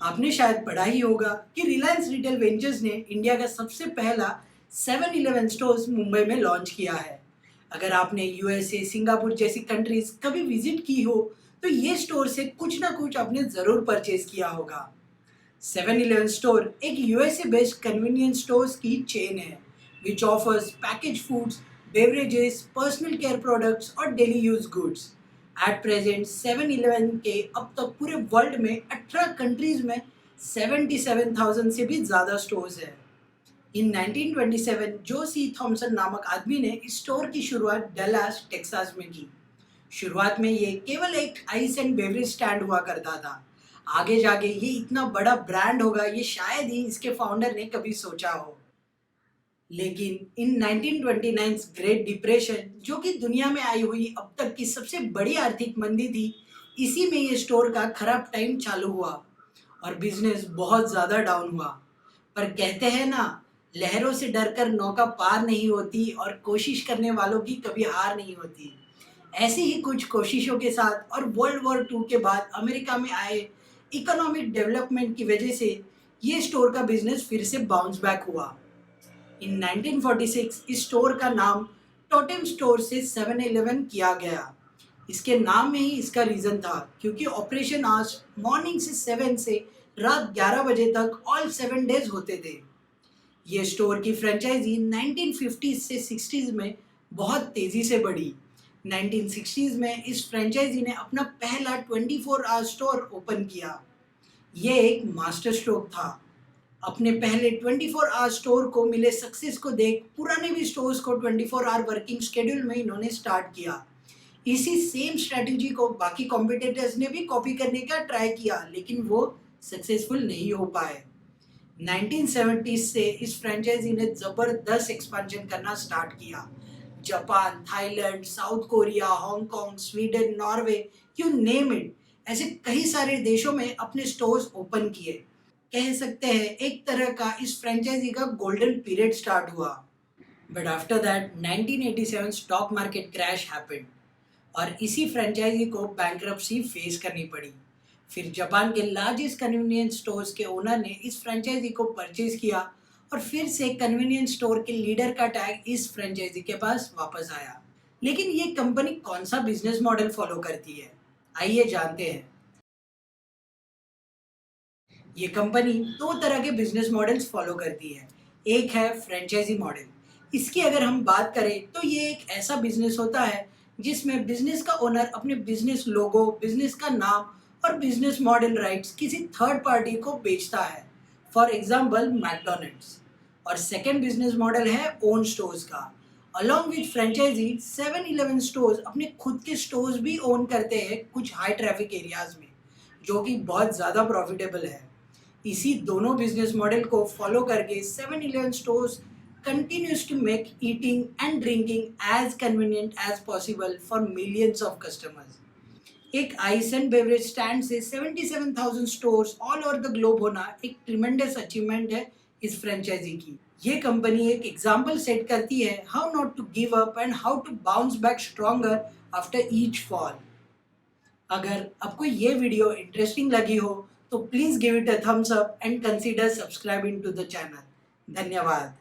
आपने शायद पढ़ा ही होगा कि रिलायंस रिटेल वेंचर्स ने इंडिया का सबसे पहला 7-Eleven स्टोर्स मुंबई में लॉन्च किया है। अगर आपने यूएसए, सिंगापुर जैसी कंट्रीज कभी विजिट की हो, तो ये स्टोर से कुछ ना कुछ आपने ज़रूर परचेज किया होगा। 7-Eleven स्टोर एक यूएसए बेस्ड कन्वीनियंस स्टोर्स की चेन है, which offers package foods, beverages, personal care products और daily use goods. At present 7-Eleven के अब तक पूरे वर्ल्ड में 18 कंट्रीज में 77,000 से भी ज़्यादा स्टोर्स हैं। इन 1927 जो सी थॉमसन नामक आदमी ने इस स्टोर की शुरुआत डलास, टेक्सास में की। शुरुआत में ये केवल एक आइस एंड बेवरेज स्टैंड हुआ करता था। आगे जाके ये इतना बड़ा ब्रांड होगा, ये शायद ही इसके फाउंडर ने कभी सोचा हो। लेकिन इन 1929 ग्रेट डिप्रेशन, जो कि दुनिया में आई हुई अब तक की सबसे बड़ी आर्थिक मंदी थी, इसी में ये स्टोर का खराब टाइम चालू हुआ और बिजनेस बहुत ज़्यादा डाउन हुआ। पर कहते हैं ना, लहरों से डरकर नौका पार नहीं होती और कोशिश करने वालों की कभी हार नहीं होती। ऐसी ही कुछ कोशिशों के साथ और वर्ल्ड वॉर 2 के बाद अमेरिका में आए इकोनॉमिक डेवलपमेंट की वजह से ये स्टोर का बिजनेस फिर से बाउंस बैक हुआ। इन 1946 इस स्टोर का नाम टोटेम स्टोर से 7-Eleven किया गया। इसके नाम में ही इसका रीज़न था, क्योंकि ऑपरेशन आज मॉर्निंग से 7 से रात 11 बजे तक ऑल 7 डेज होते थे। ये स्टोर की फ्रेंचाइजी 1950s से 60s में बहुत तेज़ी से बढ़ी। 1960s में इस फ्रेंचाइजी ने अपना पहला 24 आवर स्टोर ओपन किया। ये एक मास्टर स्ट्रोक था। अपने पहले 24 आवर स्टोर को मिले सक्सेस को देख पुराने भी स्टोर्स को 24 आवर वर्किंग शेड्यूल में इन्होंने स्टार्ट किया। इसी सेम स्ट्रेटजी को बाकी कॉम्पिटिटर्स ने भी कॉपी करने का ट्राई किया, लेकिन वो सक्सेसफुल नहीं हो पाए। 1970s से इस फ्रेंचाइजी ने ज़बरदस्त एक्सपेंशन करना स्टार्ट किया। Japan, Thailand, south Korea, Hong Kong, Sweden, Norway, you name it, ऐसे कई सारे देशों में अपने स्टोर्स ओपन किए। कह सकते हैं एक तरह का इस फ्रेंचाइजी का गोल्डन पीरियड स्टार्ट हुआ। But after that 1987 stock market crash happened और इसी फ्रेंचाइजी को बैंक्रप्सी फेस करनी पड़ी। फिर जापान के लार्जेस्ट कन्वीनियंस स्टोर्स के ओनर ने इस फ्रेंचाइजी को परचेज किया और फिर से कन्वीनियंस स्टोर के लीडर का टैग इस फ्रेंचाइजी के पास वापस आया। लेकिन ये कंपनी कौन सा बिजनेस मॉडल फॉलो करती है, आइए जानते हैं। ये कंपनी दो तरह के बिजनेस मॉडल्स फॉलो करती है। एक है फ्रेंचाइजी मॉडल। इसकी अगर हम बात करें तो ये एक ऐसा बिजनेस होता है जिसमें बिजनेस का ओनर अपने बिजनेस लोगो, बिजनेस का नाम और बिजनेस मॉडल राइट्स किसी थर्ड पार्टी को बेचता है, फॉर एग्जाम्पल मैकडोनल्ड्स। और सेकेंड बिजनेस मॉडल है ओन स्टोर्स का। Along with franchise 7-Eleven stores अपने खुद के स्टोर्स भी ओन करते हैं कुछ हाई ट्रैफिक एरियाज में, जो कि बहुत ज़्यादा प्रॉफिटेबल है। इसी दोनों बिजनेस मॉडल को फॉलो करके 7-Eleven stores continues to make eating and drinking as convenient as possible for millions of customers. एक आइस एंड बेवरेज स्टैंड से 77,000 stores all over the globe होना एक ट्रिमेंडस अचीवमेंट है इस फ्रेंचाइजी की। ये कंपनी एक एग्जाम्पल सेट करती है how not to give up and how to bounce back stronger after each fall. अगर आपको ये वीडियो इंटरेस्टिंग लगी हो तो please give it a thumbs up and consider subscribing to the channel. धन्यवाद।